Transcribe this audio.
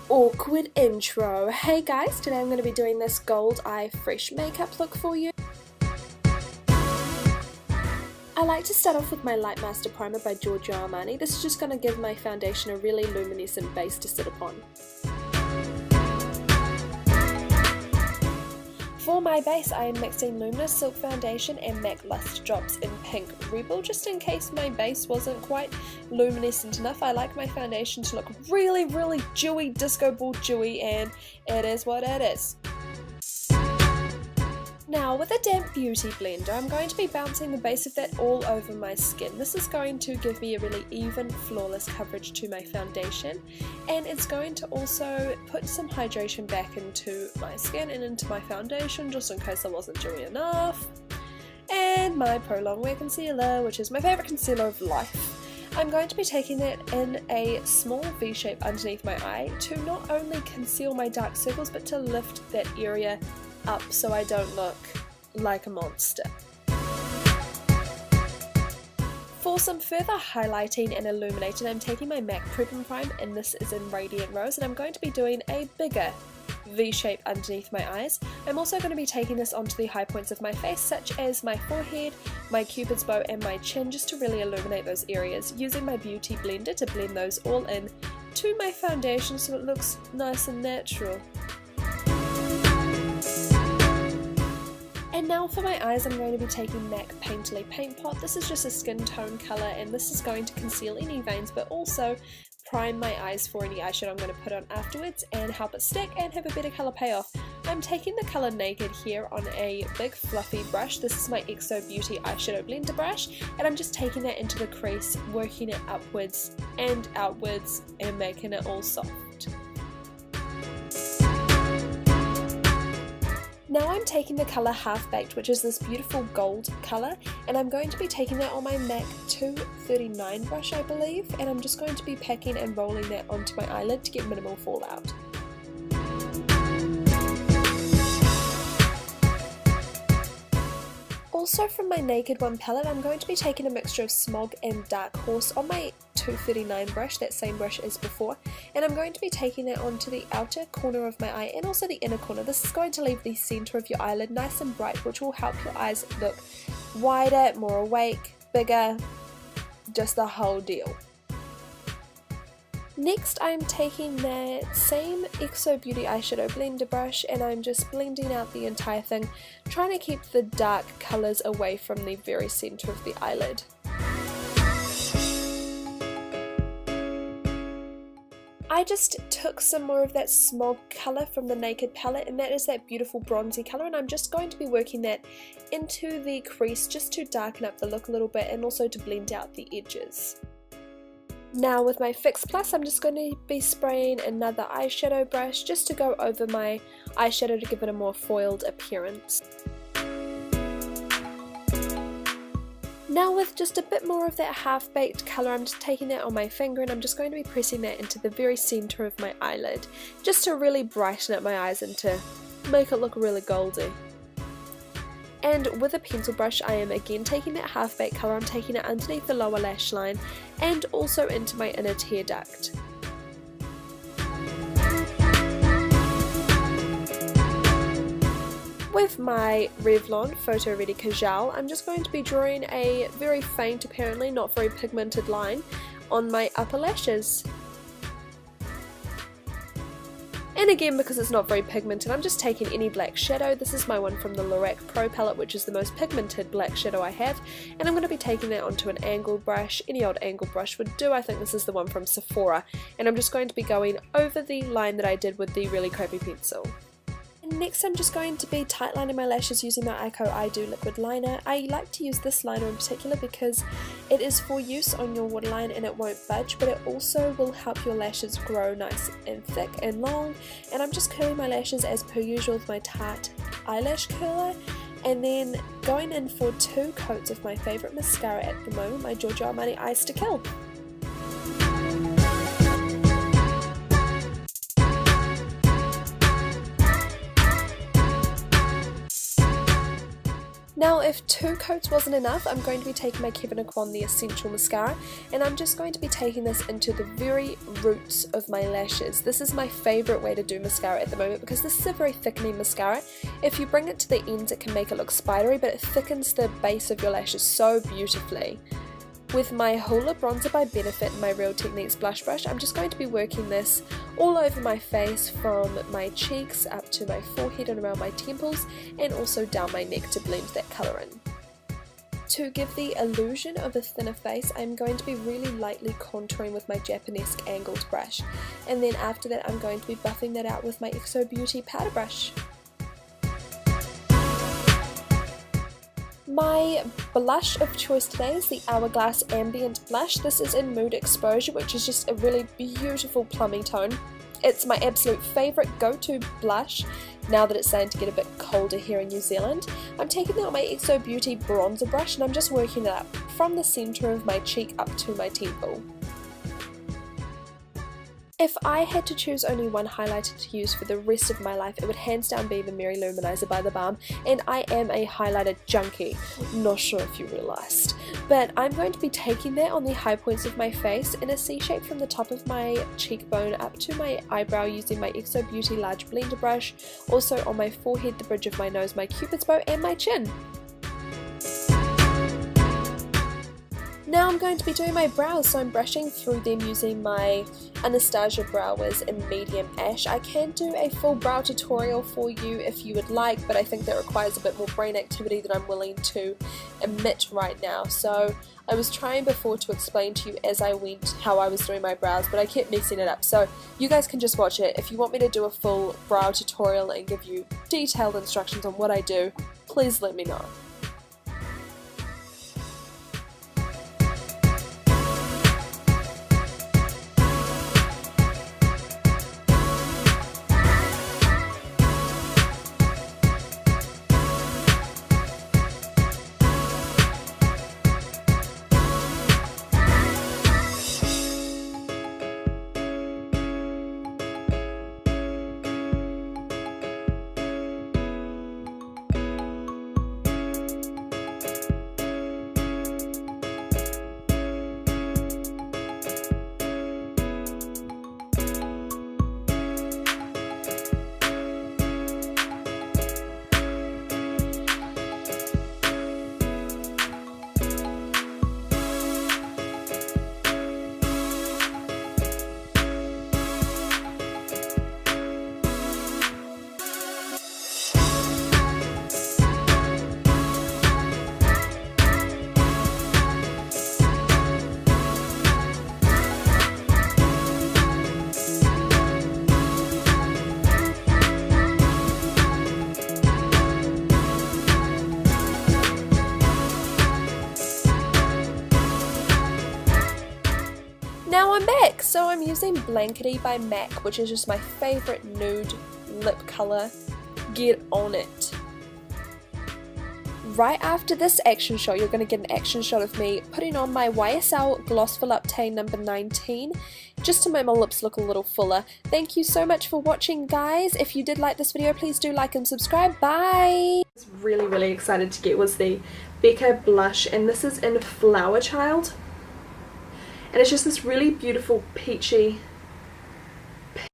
Awkward intro. Hey guys, today I'm going to be doing this gold eye fresh makeup look for you. I like to start off with my Light Master Primer by Giorgio Armani. This is just going to give my foundation a really luminescent base to sit upon. For my base, I am mixing Luminous Silk foundation and MAC Lustre drops in Pink Rebel, just in case my base wasn't quite luminescent enough. I like my foundation to look really dewy, disco ball dewy, and it is what it is. Now with a damp beauty blender, I'm going to be bouncing the base of that all over my skin. This is going to give me a really even, flawless coverage to my foundation, and it's going to also put some hydration back into my skin and into my foundation, just in case I wasn't dewy enough. And my Prolongwear concealer, which is my favourite concealer of life. I'm going to be taking that in a small V shape underneath my eye to not only conceal my dark circles, but to lift that area up so I don't look like a monster. For some further highlighting and illuminating, I'm taking my MAC Prep and Prime, and this is in Radiant Rose, and I'm going to be doing a bigger V shape underneath my eyes. I'm also going to be taking this onto the high points of my face, such as my forehead, my cupid's bow, and my chin, just to really illuminate those areas, using my beauty blender to blend those all in to my foundation so it looks nice and natural. And now for my eyes, I'm going to be taking MAC Painterly Paintpot. This is just a skin tone colour, and this is going to conceal any veins but also prime my eyes for any eyeshadow I'm going to put on afterwards and help it stick and have a better colour payoff. I'm taking the colour Naked here on a big fluffy brush. This is my XObeauty Eyeshadow Blender brush, and I'm just taking that into the crease, working it upwards and outwards and making it all soft. Now I'm taking the colour Halfbaked, which is this beautiful gold colour, and I'm going to be taking that on my MAC 239 brush, I believe, and I'm just going to be packing and rolling that onto my eyelid to get minimal fallout. Also from my Naked One palette, I'm going to be taking a mixture of Smog and Darkhorse on my 239 brush, that same brush as before, and I'm going to be taking that onto the outer corner of my eye and also the inner corner. This is going to leave the centre of your eyelid nice and bright, which will help your eyes look wider, more awake, bigger, just the whole deal. Next, I'm taking that same XObeauty Eyeshadow Blender brush, and I'm just blending out the entire thing, trying to keep the dark colours away from the very centre of the eyelid. I just took some more of that Smog colour from the Naked palette, and that is that beautiful bronzy colour, and I'm just going to be working that into the crease just to darken up the look a little bit and also to blend out the edges. Now with my Fix Plus, I'm just going to be spraying another eyeshadow brush just to go over my eyeshadow to give it a more foiled appearance. Now with just a bit more of that Half-Baked colour, I'm just taking that on my finger and I'm just going to be pressing that into the very centre of my eyelid, just to really brighten up my eyes and to make it look really goldy. And with a pencil brush, I am again taking that Half-Baked colour, I'm taking it underneath the lower lash line and also into my inner tear duct. With my Revlon Photoready Kajal, I'm just going to be drawing a very faint, apparently not very pigmented line on my upper lashes. And again, because it's not very pigmented, I'm just taking any black shadow. This is my one from the Lorac Pro palette, which is the most pigmented black shadow I have, and I'm going to be taking that onto an angled brush. Any old angled brush would do. I think this is the one from Sephora, and I'm just going to be going over the line that I did with the really crappy pencil. Next, I'm just going to be tightlining my lashes using my Eyeko Eyedo liquid liner. I like to use this liner in particular because it is for use on your waterline and it won't budge, but it also will help your lashes grow nice and thick and long. And I'm just curling my lashes as per usual with my Tarte Eyelash curler, and then going in for 2 coats of my favourite mascara at the moment, my Giorgio Armani Eyes to Kill. Now if 2 coats wasn't enough, I'm going to be taking my Kevyn Aucoin The Essential mascara, and I'm just going to be taking this into the very roots of my lashes. This is my favourite way to do mascara at the moment because this is a very thickening mascara. If you bring it to the ends it can make it look spidery, but it thickens the base of your lashes so beautifully. With my Hoola Bronzer by Benefit and my Real Techniques blush brush, I'm just going to be working this all over my face from my cheeks up to my forehead and around my temples, and also down my neck to blend that colour in. To give the illusion of a thinner face, I'm going to be really lightly contouring with my Japonesque Angled brush, and then after that I'm going to be buffing that out with my XObeauty Powder brush. My blush of choice today is the Hourglass Ambient blush. This is in Mood Exposure, which is just a really beautiful plummy tone. It's my absolute favourite go-to blush now that it's starting to get a bit colder here in New Zealand. I'm taking out my XObeauty Bronzer brush and I'm just working it up from the centre of my cheek up to my temple. If I had to choose only one highlighter to use for the rest of my life, it would hands down be the Mary Luminizer by The Balm, and I am a highlighter junkie, not sure if you realised. But I'm going to be taking that on the high points of my face in a C shape from the top of my cheekbone up to my eyebrow using my XObeauty large blender brush, also on my forehead, the bridge of my nose, my cupid's bow and my chin. Now I'm going to be doing my brows, so I'm brushing through them using my Anastasia Brow Wiz in Medium Ash. I can do a full brow tutorial for you if you would like, but I think that requires a bit more brain activity than I'm willing to emit right now. So I was trying before to explain to you as I went how I was doing my brows, but I kept messing it up. So you guys can just watch it. If you want me to do a full brow tutorial and give you detailed instructions on what I do, please let me know. Now I'm back! So I'm using Blankety by MAC, which is just my favourite nude lip colour. Get on it! Right after this action shot, you're going to get an action shot of me putting on my YSL Gloss Volupté number 19, just to make my lips look a little fuller. Thank you so much for watching, guys. If you did like this video, please do like and subscribe. Bye! I was really excited to get was the Becca blush, and this is in Flower Child. And it's just this really beautiful peachy